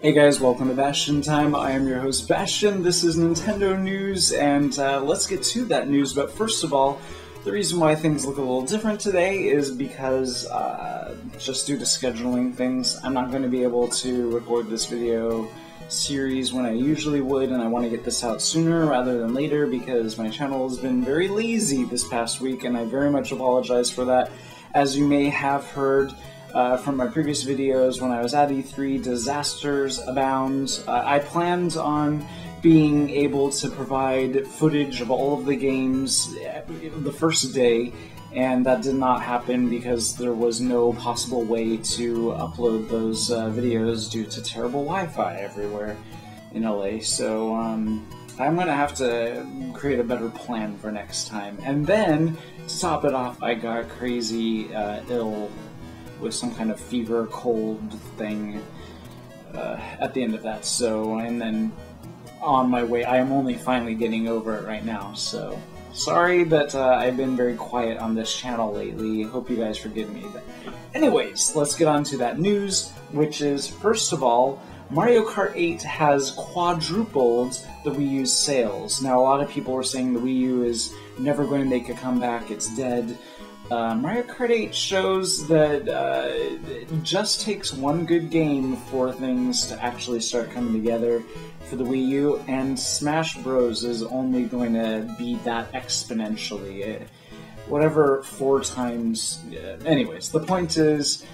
Hey guys, welcome to Bastion Time. I am your host Bastion. This is Nintendo news, and let's get to that news. But first of all, the reason why things look a little different today is because, just due to scheduling things, I'm not going to be able to record this video series when I usually would, and I want to get this out sooner rather than later because my channel has been very lazy this past week, and I very much apologize for that. As you may have heard from my previous videos when I was at E3, disasters abound. I planned on being able to provide footage of all of the games the first day, and that did not happen because there was no possible way to upload those videos due to terrible Wi-Fi everywhere in LA. So I'm going to have to create a better plan for next time. And then, to top it off, I got crazy ill with some kind of fever, cold thing at the end of that. So, and then on my way, I am only finally getting over it right now. So, sorry that I've been very quiet on this channel lately. Hope you guys forgive me. But anyways, let's get on to that news, which is, first of all, Mario Kart 8 has quadrupled the Wii U's sales. Now, a lot of people were saying the Wii U is never going to make a comeback, it's dead. Mario Kart 8 shows that it just takes one good game for things to actually start coming together for the Wii U, and Smash Bros. Is only going to be that exponentially. Whatever 4 times... anyways, the point is,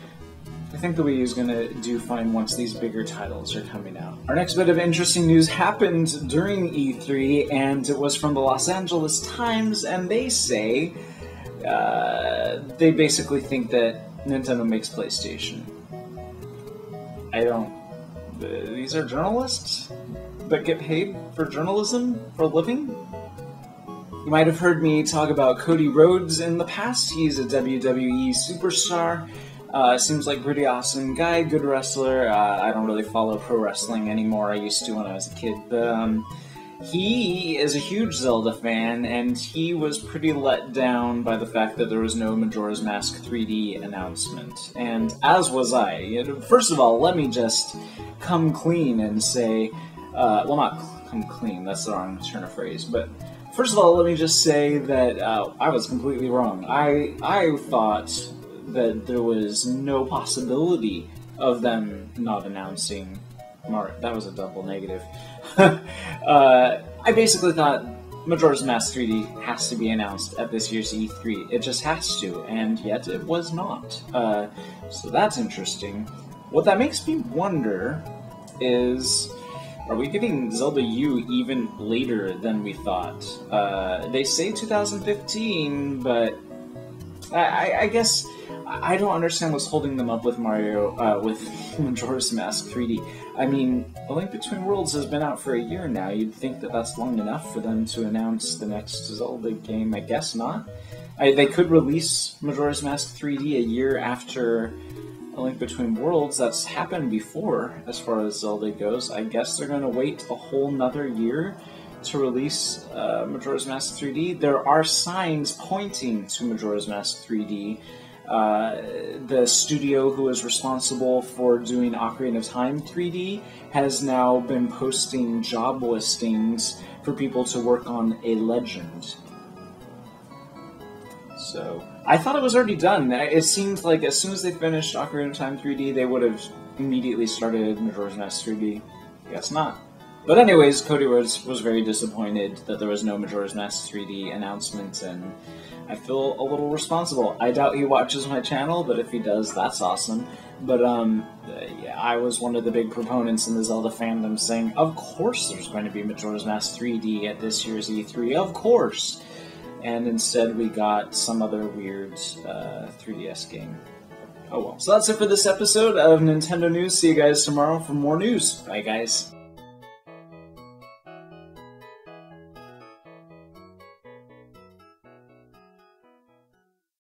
I think the Wii U is going to do fine once these bigger titles are coming out. Our next bit of interesting news happened during E3, and it was from the Los Angeles Times, and they say they basically think that Nintendo makes PlayStation. I don't... these are journalists that get paid for journalism for a living? You might have heard me talk about Cody Rhodes in the past. He's a WWE superstar. Seems like a pretty awesome guy, good wrestler. I don't really follow pro wrestling anymore. I used to when I was a kid. But he is a huge Zelda fan, and he was pretty let down by the fact that there was no Majora's Mask 3D announcement. And as was I. First of all, let me just come clean and say, well, not come clean, that's the wrong turn of phrase, but first of all, let me just say that I was completely wrong. I thought that there was no possibility of them not announcing Mario. That was a double negative. I basically thought Majora's Mask 3D has to be announced at this year's E3. It just has to, and yet it was not. So that's interesting. What that makes me wonder is, are we getting Zelda U even later than we thought? They say 2015, but I guess I don't understand what's holding them up with with Majora's Mask 3D. I mean, A Link Between Worlds has been out for a year now. You'd think that that's long enough for them to announce the next Zelda game. I guess not. They could release Majora's Mask 3D a year after A Link Between Worlds. That's happened before, as far as Zelda goes. I guess they're going to wait a whole nother year to release Majora's Mask 3D. There are signs pointing to Majora's Mask 3D. The studio who is responsible for doing Ocarina of Time 3D has now been posting job listings for people to work on a Legend. So, I thought it was already done. It seemed like as soon as they finished Ocarina of Time 3D, they would have immediately started Majora's Mask 3D. Guess not. But anyways, Cody was very disappointed that there was no Majora's Mask 3D announcement, and I feel a little responsible. I doubt he watches my channel, but if he does, that's awesome. But, yeah, I was one of the big proponents in the Zelda fandom saying, of course there's going to be Majora's Mask 3D at this year's E3, of course! And instead we got some other weird 3DS game. Oh well. So that's it for this episode of Nintendo News. See you guys tomorrow for more news. Bye, guys.